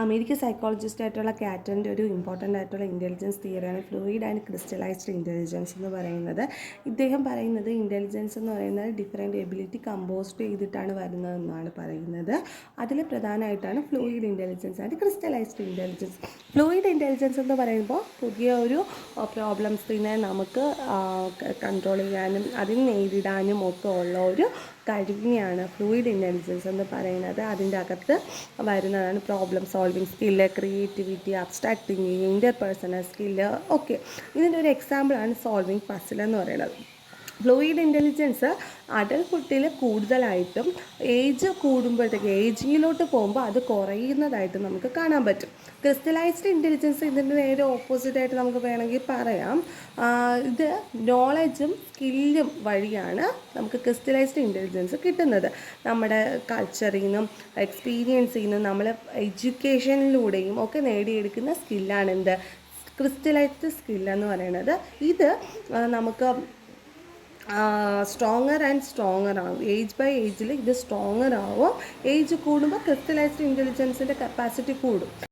American psychologist ആയിട്ടുള്ള കാറ്റൻ്റെ ഒരു important ആയിട്ടുള്ള ഇൻ്റലിജൻസ് തിയറിയാണ് ഫ്ലൂയിഡ് ആൻഡ് ക്രിസ്റ്റലൈസ്ഡ് ഇൻ്റലിജൻസ് എന്ന് പറയുന്നത്. ഇദ്ദേഹം പറയുന്നത് ഇൻ്റലിജൻസ് എന്ന് പറയുന്നത് ഡിഫറെൻറ്റ് എബിലിറ്റി കമ്പോസ്റ്റ് ചെയ്തിട്ടാണ് വരുന്നതെന്നാണ് പറയുന്നത്. അതിൽ പ്രധാനമായിട്ടാണ് fluid intelligence and crystallised intelligence. Fluid intelligence എന്ന് പറയുമ്പോൾ പുതിയ ഒരു പ്രോബ്ലംസിനെ നമുക്ക് കൺട്രോൾ ചെയ്യാനും അതിനെ നേരിടാനും ഒക്കെ ഉള്ള ഒരു കഴിവിനെയാണ് ഫ്ലൂയിഡ് ഇൻ്റലിജൻസ് എന്ന് പറയുന്നത്. അതിൻ്റെ അകത്ത് വരുന്നതാണ് problem solving skill, creativity, abstract thinking, interpersonal skill ഒക്കെ. ഇതിൻ്റെ ഒരു എക്സാമ്പിളാണ് സോൾവിങ് പസിൽ എന്ന് പറയുന്നത്. ഫ്ലൂയിഡ് ഇൻ്റലിജൻസ് അഡൽട്ട്ഹുഡിൽ കൂടുതലായിട്ടും ഏജ് കൂടുമ്പോഴത്തേക്ക് ഏജിങ്ങിലോട്ട് പോകുമ്പോൾ അത് കുറയുന്നതായിട്ട് നമുക്ക് കാണാൻ പറ്റും. ക്രിസ്റ്റലൈസ്ഡ് ഇൻ്റലിജൻസ് ഇതിൻ്റെ നേരെ ഓപ്പോസിറ്റായിട്ട് നമുക്ക് വേണമെങ്കിൽ പറയാം. ഇത് നോളജും സ്കില്ലും വഴിയാണ് നമുക്ക് ക്രിസ്റ്റലൈസ്ഡ് ഇൻ്റലിജൻസ് കിട്ടുന്നത്. നമ്മുടെ കൾച്ചറിൽ നിന്നും എക്സ്പീരിയൻസിൽ നിന്നും നമ്മൾ എഡ്യൂക്കേഷനിലൂടെയും ഒക്കെ നേടിയെടുക്കുന്ന സ്കില്ലാണ് എന്ത് ക്രിസ്റ്റലൈസ്ഡ് സ്കില്ലെന്ന് പറയുന്നത്. ഇത് നമുക്ക് സ്ട്രോങ്ങർ ആൻഡ് സ്ട്രോങ്ങർ ആവും. ഏജ് ബൈ ഏജിൽ ഇത് സ്ട്രോങ്ങർ ആവും. ഏജ് കൂടുമ്പോൾ ക്രിസ്റ്റലൈസ്ഡ് ഇൻ്റലിജൻസിൻ്റെ കപ്പാസിറ്റി കൂടും.